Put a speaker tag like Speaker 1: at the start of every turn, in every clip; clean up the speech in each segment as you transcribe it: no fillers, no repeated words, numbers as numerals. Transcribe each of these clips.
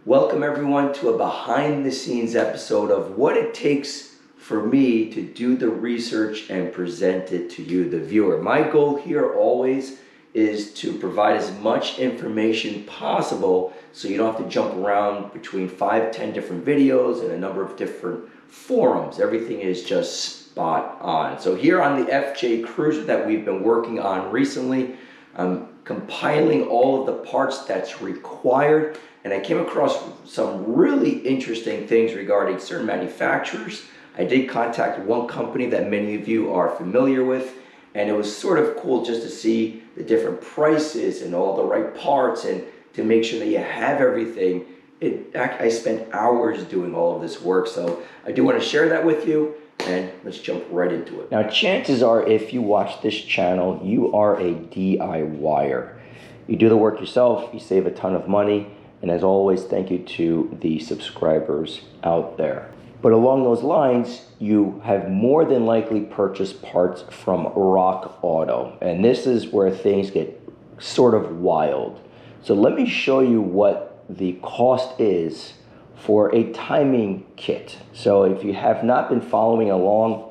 Speaker 1: Welcome everyone to a behind the scenes episode of what it takes for me to do the research and present it to you, the viewer. My goal here always is to provide as much information possible so you don't have to jump around between 5-10 different videos and a number of different forums. Everything is just spot on. So here on the FJ Cruiser that we've been working on recently, I'm compiling all of the parts that's required, and I came across some really interesting things regarding certain manufacturers. I did contact one company that many of you are familiar with, and it was sort of cool just to see the different prices and all the right parts and to make sure that you have everything. I spent hours doing all of this work, so I do want to share that with you, and let's jump right into it. Now, chances are if you watch this channel, you are a DIYer. You do the work yourself, you save a ton of money, and as always, thank you to the subscribers out there. But along those lines, you have more than likely purchased parts from Rock Auto, and this is where things get sort of wild. So let me show you what the cost is for a timing kit. So if you have not been following along,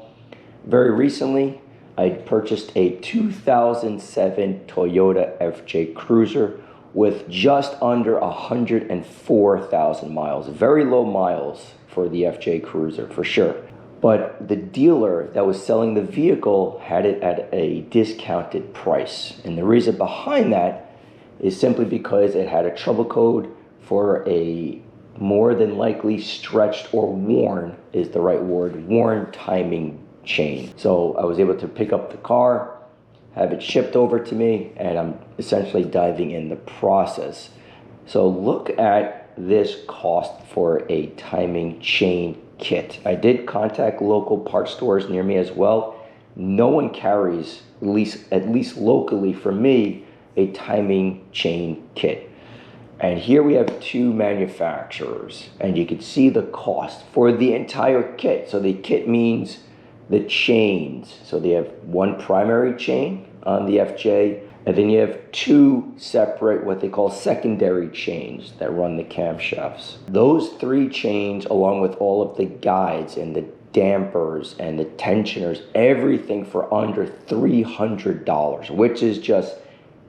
Speaker 1: very recently I purchased a 2007 Toyota FJ Cruiser with just under 104,000 miles. Very low miles for the FJ Cruiser for sure. But the dealer that was selling the vehicle had it at a discounted price. And the reason behind that is simply because it had a trouble code for a more than likely stretched or worn is the right word, worn timing chain. So I was able to pick up the car, have it shipped over to me, and I'm essentially diving in the process. So look at this cost for a timing chain kit. I did contact local parts stores near me as well. No one carries, at least locally for me, a timing chain kit. And here we have two manufacturers, and you can see the cost for the entire kit. So the kit means the chains. So they have one primary chain on the FJ, and then you have two separate, what they call secondary chains that run the camshafts. Those three chains, along with all of the guides and the dampers and the tensioners, everything for under $300, which is just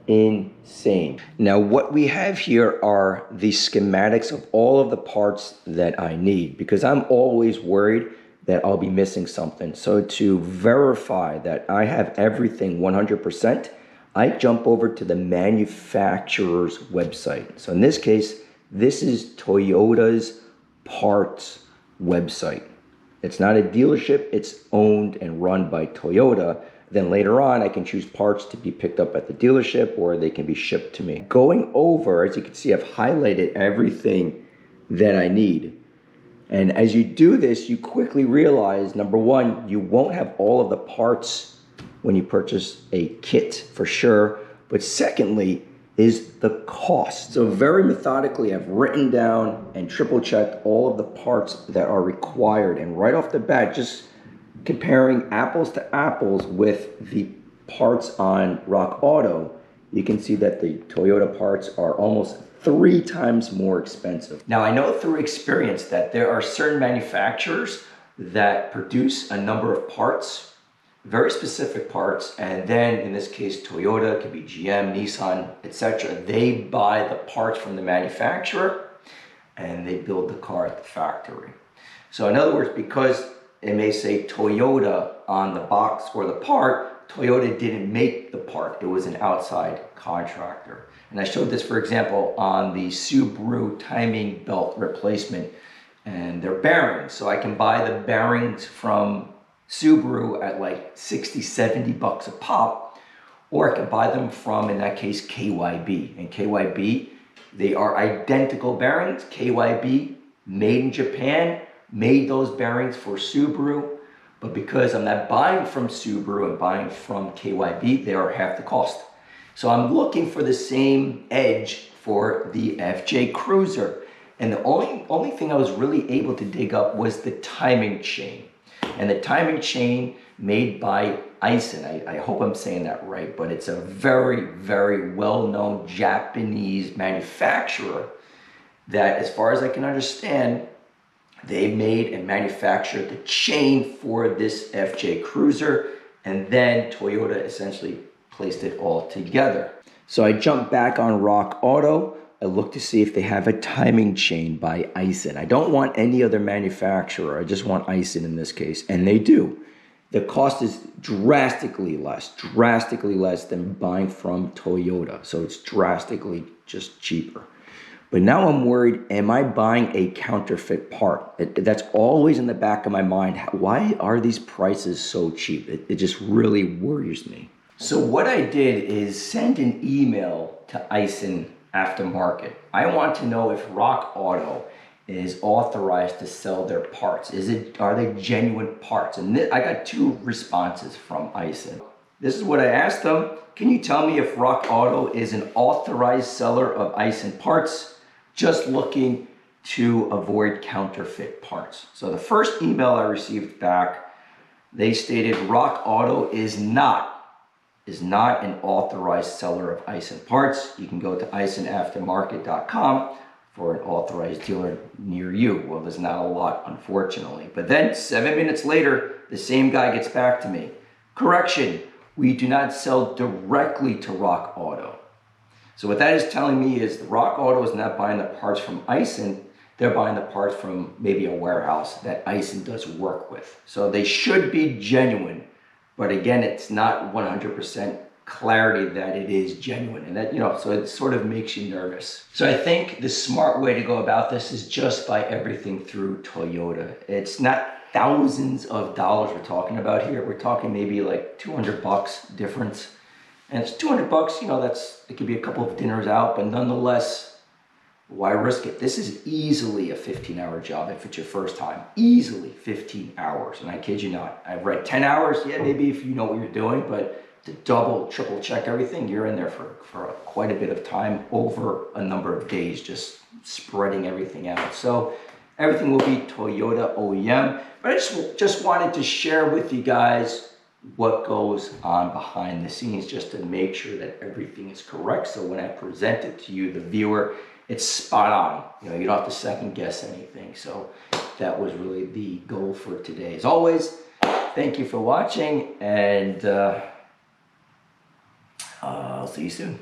Speaker 1: insane. Now what we have here are the schematics of all of the parts that I need, because I'm always worried that I'll be missing something. So to verify that I have everything 100%, I jump over to the manufacturer's website. So in this case, this is Toyota's parts website. It's not a dealership, it's owned and run by Toyota. Then later on, I can choose parts to be picked up at the dealership or they can be shipped to me. Going over, as you can see, I've highlighted everything that I need. And as you do this, you quickly realize, number one, you won't have all of the parts when you purchase a kit for sure. But secondly, is the cost. So very methodically, I've written down and triple checked all of the parts that are required. And right off the bat, just comparing apples to apples with the parts on Rock Auto, you can see that the Toyota parts are almost 3 times more expensive. Now I know through experience that there are certain manufacturers that produce a number of parts, very specific parts, and then in this case Toyota, it could be GM, Nissan, etc. They buy the parts from the manufacturer and they build the car at the factory. So in other words, because it may say Toyota on the box or the part, Toyota didn't make the part. It was an outside contractor. And I showed this, for example, on the Subaru timing belt replacement and their bearings. So I can buy the bearings from Subaru at like 60, 70 bucks a pop, or I can buy them from, in that case, KYB. And KYB, they are identical bearings. KYB, made in Japan, made those bearings for Subaru, but because I'm not buying from Subaru and buying from KYB, they are half the cost. So I'm looking for the same edge for the FJ Cruiser. And the only thing I was really able to dig up was the timing chain. And the timing chain made by Aisin, I hope I'm saying that right, but it's a very, very well-known Japanese manufacturer that, as far as I can understand, they made and manufactured the chain for this FJ Cruiser, and then Toyota essentially placed it all together. So I jumped back on Rock Auto. I looked to see if they have a timing chain by Aisin. I don't want any other manufacturer. I just want Aisin in this case, and they do. The cost is drastically less than buying from Toyota. So it's drastically just cheaper. But now I'm worried, am I buying a counterfeit part? That's always in the back of my mind. Why are these prices so cheap? It just really worries me. So what I did is send an email to Aisin Aftermarket. I want to know if Rock Auto is authorized to sell their parts. Are they genuine parts? And I got 2 responses from Aisin. This is what I asked them. Can you tell me if Rock Auto is an authorized seller of Aisin parts? Just looking to avoid counterfeit parts. So the first email I received back, they stated Rock Auto is not an authorized seller of Aisin parts. You can go to aisinaftermarket.com for an authorized dealer near you. Well, there's not a lot, unfortunately. But then 7 minutes later, the same guy gets back to me. Correction, we do not sell directly to Rock Auto. So what that is telling me is Rock Auto is not buying the parts from Aisin. They're buying the parts from maybe a warehouse that Aisin does work with. So they should be genuine. But again, it's not 100% clarity that it is genuine. And that, so it sort of makes you nervous. So I think the smart way to go about this is just buy everything through Toyota. It's not thousands of dollars we're talking about here. We're talking maybe like $200 difference. And it's $200, it could be a couple of dinners out, but nonetheless, why risk it? This is easily a 15-hour job if it's your first time. Easily 15 hours, and I kid you not. I've read 10 hours, yeah, maybe if you know what you're doing, but to double, triple check everything, you're in there for quite a bit of time over a number of days, just spreading everything out. So everything will be Toyota OEM, but I just wanted to share with you guys what goes on behind the scenes just to make sure that everything is correct. So when I present it to you, the viewer, it's spot on. You don't have to second guess anything. So that was really the goal for today. As always, thank you for watching, and I'll see you soon.